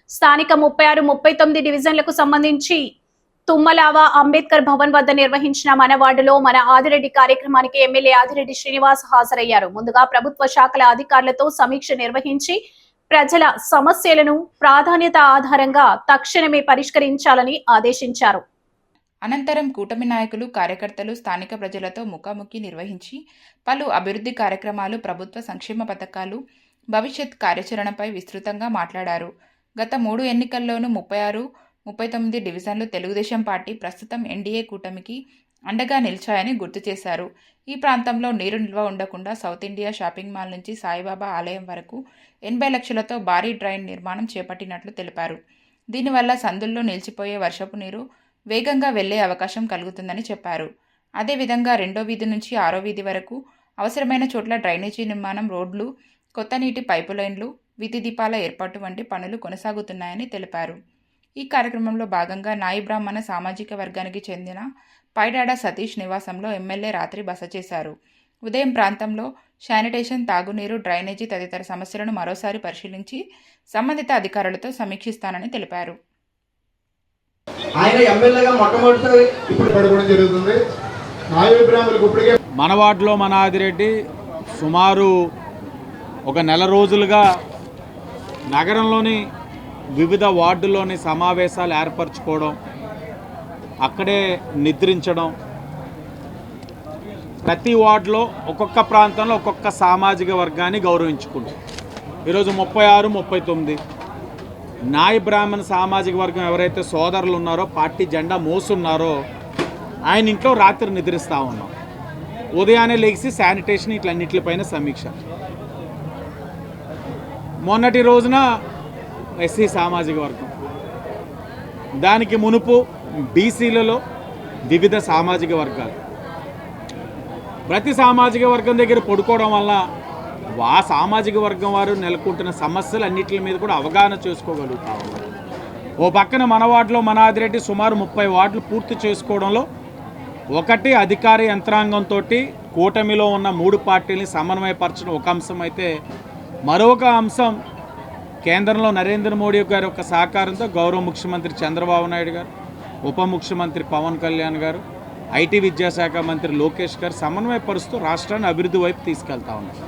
స్థానిక 36, 39 డివిజన్లకు సంబంధించి తుమ్మలావ అంబేద్కర్ భవన్ వద్ద నిర్వహించిన మన వార్డులో మన ఆదిరెడ్డి కార్యక్రమానికి ఎమ్మెల్యే ఆదిరెడ్డి శ్రీనివాస్ హాజరయ్యారు. ముందుగా ప్రభుత్వ శాఖల అధికారులతో సమీక్ష నిర్వహించి ప్రజల సమస్యలను ప్రాధాన్యత ఆధారంగా తక్షణమే పరిష్కరించాలని ఆదేశించారు. అనంతరం కూటమి నాయకులు, కార్యకర్తలు స్థానిక ప్రజలతో ముఖాముఖి నిర్వహించి పలు అభివృద్ధి కార్యక్రమాలు, ప్రభుత్వ సంక్షేమ పథకాలు, భవిష్యత్ కార్యాచరణపై విస్తృతంగా మాట్లాడారు. గత 3 ఎన్నికల్లోనూ 36, 39 డివిజన్లు తెలుగుదేశం పార్టీ, ప్రస్తుతం ఎన్డీఏ కూటమికి అండగా నిలిచాయని గుర్తు చేశారు. ఈ ప్రాంతంలో నీరు నిల్వ ఉండకుండా సౌత్ ఇండియా షాపింగ్ మాల్ నుంచి సాయిబాబా ఆలయం వరకు 80 లక్షలతో భారీ డ్రైన్ నిర్మాణం చేపట్టినట్లు తెలిపారు. దీనివల్ల సందుల్లో నిలిచిపోయే వర్షపు నీరు వేగంగా వెళ్లే అవకాశం కలుగుతుందని చెప్పారు. అదేవిధంగా 2వ వీధి నుంచి 6వ వీధి వరకు అవసరమైన చోట్ల డ్రైనేజీ నిర్మాణం, రోడ్లు, కొత్త నీటి పైపు లైన్లు, వీధి దీపాల ఏర్పాటు వంటి పనులు కొనసాగుతున్నాయని తెలిపారు. ఈ కార్యక్రమంలో భాగంగా నాయి బ్రాహ్మణ సామాజిక వర్గానికి చెందిన పైడాడ సతీష్ నివాసంలో ఎమ్మెల్యే రాత్రి బస చేశారు. ఉదయం ప్రాంతంలో శానిటేషన్, తాగునీరు, డ్రైనేజీ తదితర సమస్యలను మరోసారి పరిశీలించి సంబంధిత అధికారులతో సమీక్షిస్తానని తెలిపారు. మన వార్డులో మన ఆదిరెడ్డి సుమారు ఒక నెల రోజులుగా నగరంలోని వివిధ వార్డుల్లోని సమావేశాలు ఏర్పరచుకోవడం, అక్కడే నిద్రించడం, ప్రతి వార్డులో ఒక్కొక్క ప్రాంతంలో ఒక్కొక్క సామాజిక వర్గాన్ని గౌరవించుకుంటాం. ఈరోజు 36, 39 నాయి బ్రాహ్మణ సామాజిక వర్గం ఎవరైతే సోదరులు ఉన్నారో, పార్టీ జెండా మోసున్నారో ఆయన ఇంట్లో రాత్రి నిద్రిస్తూ ఉన్నాం. ఉదయాన్నే లేచి శానిటేషన్ ఇట్లన్నిటిపైన సమీక్ష. మొన్నటి రోజున ఎస్సీ సామాజిక వర్గం, దానికి మునుపు బీసీలలో వివిధ సామాజిక వర్గాలు. ప్రతి సామాజిక వర్గం దగ్గర పడుకోవడం వల్ల ఆ సామాజిక వర్గం వారు నెలకొంటున్న సమస్యలు అన్నిటి మీద కూడా అవగాహన చేసుకోగలుగుతా ఉన్నారు. ఓ పక్కన మన వార్డులో మన ఆదిరెడ్డి సుమారు 30 వార్డులు పూర్తి చేసుకోవడంలో ఒకటి అధికార యంత్రాంగంతో కూటమిలో ఉన్న 3 పార్టీలని సమన్వయపరచడం ఒక అంశం అయితే, మరొక అంశం కేంద్రంలో నరేంద్ర మోడీ గారి యొక్క సహకారంతో గౌరవ ముఖ్యమంత్రి చంద్రబాబు నాయుడు గారు, ఉప ముఖ్యమంత్రి పవన్ కళ్యాణ్ గారు, ఐటీ విద్యాశాఖ మంత్రి లోకేష్ గారు సమన్వయపరుస్తూ రాష్ట్రాన్ని అభివృద్ధి వైపు తీసుకెళ్తా ఉన్నారు.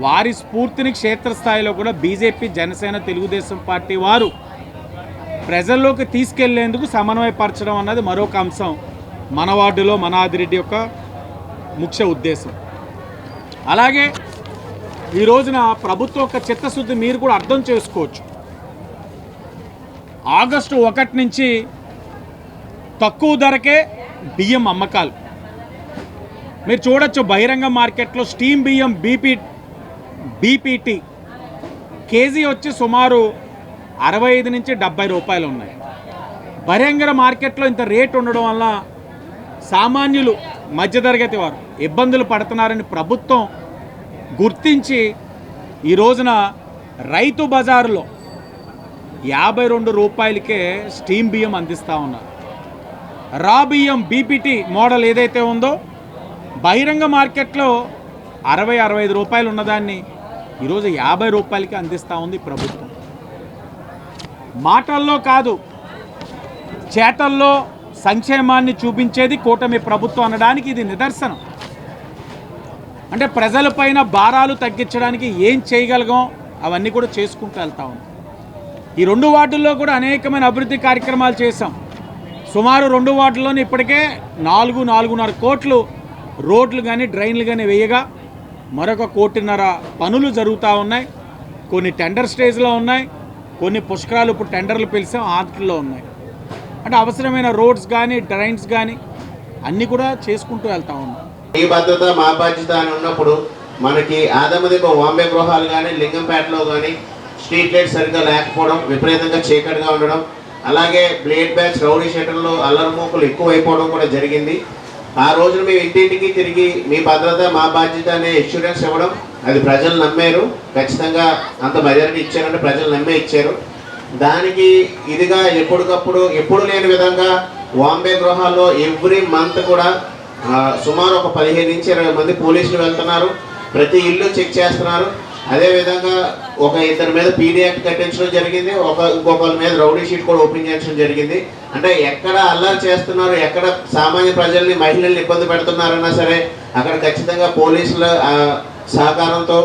వారి స్ఫూర్తిని క్షేత్రస్థాయిలో కూడా బీజేపీ, జనసేన, తెలుగుదేశం పార్టీ వారు ప్రజల్లోకి తీసుకెళ్లేందుకు సమన్వయపరచడం అన్నది మరొక అంశం మన వార్డులో మన ఆదిరెడ్డి యొక్క ముఖ్య ఉద్దేశం. అలాగే ఈ రోజున ప్రభుత్వం యొక్క చిత్తశుద్ధి మీరు కూడా అర్థం చేసుకోవచ్చు. ఆగస్టు 1 నుంచి తక్కువ ధరకే బియ్యం అమ్మకాలు మీరు చూడొచ్చు. బహిరంగ మార్కెట్లో స్టీమ్ బియ్యం బీపీటీ కేజీ వచ్చి సుమారు 65 నుంచి 70 రూపాయలు ఉన్నాయి. బహిరంగ మార్కెట్లో ఇంత రేటు ఉండడం వల్ల సామాన్యులు, మధ్యతరగతి వారు ఇబ్బందులు పడుతున్నారని ప్రభుత్వం గుర్తించి ఈ రోజున రైతు బజారులో 52 రూపాయలకే స్టీమ్ బియ్యం అందిస్తూ ఉన్నారు. రా బియ్యం బీపీటీ మోడల్ ఏదైతే ఉందో బహిరంగ మార్కెట్లో 60-65 రూపాయలు ఉన్నదాన్ని ఈరోజు 50 రూపాయలకి అందిస్తూ ఉంది ప్రభుత్వం. మాటల్లో కాదు, చేతల్లో సంక్షేమాన్ని చూపించేది కూటమి ప్రభుత్వం అనడానికి ఇది నిదర్శనం. అంటే ప్రజలపైన భారాలు తగ్గించడానికి ఏం చేయగలగం అవన్నీ కూడా చేసుకుంటూ వెళ్తా ఉన్నాం. ఈ 2 వార్డుల్లో కూడా అనేకమైన అభివృద్ధి కార్యక్రమాలు చేశాం. సుమారు 2 వార్డుల్లోనే ఇప్పటికే 4-4.5 కోట్లు రోడ్లు కానీ డ్రైన్లు కానీ వేయగా మరొక 1.5 కోటి పనులు జరుగుతూ ఉన్నాయి. కొన్ని టెండర్ స్టేజ్లో ఉన్నాయి, కొన్ని పుష్కరాలు ఇప్పుడు టెండర్లు పిలిచాం ఆటల్లో ఉన్నాయి. అంటే అవసరమైన రోడ్స్ కానీ డ్రైన్స్ కానీ అన్నీ కూడా చేసుకుంటూ వెళ్తా ఉన్నాం. ఈ భద్రత మా బాధ్యత అని ఉన్నప్పుడు మనకి ఆదమదిప వాంబే గృహాలు కానీ, లింగంపేటలో కానీ స్ట్రీట్ లైట్ సరిగ్గా లేకపోవడం, విపరీతంగా చీకటిగా ఉండడం, అలాగే బ్లేడ్ బ్యాచ్, రౌడీ షెటర్లు, అల్లరిమూకులు ఎక్కువైపోవడం కూడా జరిగింది. ఆ రోజున మేము ఇంటింటికి తిరిగి మీ భద్రత మా బాధ్యత అనే ఇన్సూరెన్స్ ఇవ్వడం, అది ప్రజలు నమ్మారు. ఖచ్చితంగా అంత మెజారిటీ ఇచ్చారంటే ప్రజలు నమ్మే ఇచ్చారు. దానికి ఇదిగా ఎప్పటికప్పుడు ఎప్పుడు లేని విధంగా వాంబే గృహాల్లో ఎవ్రీ మంత్ కూడా సుమారు ఒక 15 నుంచి 20 మంది పోలీసులు వెళ్తున్నారు. ప్రతి ఇల్లు చెక్ చేస్తున్నారు. అదేవిధంగా ఇద్దరి మీద పీడీ యాక్ట్ కట్టించడం జరిగింది, ఇంకొకరి మీద రౌడీ షీట్ కూడా ఓపెన్ చేయించడం జరిగింది. అంటే ఎక్కడ అల్లరి చేస్తున్నారు, ఎక్కడ సామాన్య ప్రజల్ని మహిళల్ని ఇబ్బంది పెడుతున్నారన్నా సరే అక్కడ ఖచ్చితంగా పోలీసుల సహకారంతో,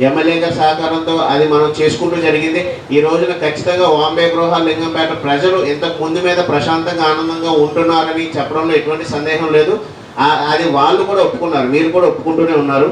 ఎమ్మెల్యే గారి సహకారంతో అది మనం చేసుకుంటూ జరిగింది. ఈ రోజున ఖచ్చితంగా వాంబే గృహాలు లింగంపేట ప్రజలు ఇంతకు ముందు మీద ప్రశాంతంగా ఆనందంగా ఉంటున్నారని చెప్పడంలో ఎటువంటి సందేహం లేదు. అది వాళ్ళు కూడా ఒప్పుకున్నారు, మీరు కూడా ఒప్పుకుంటూనే ఉన్నారు.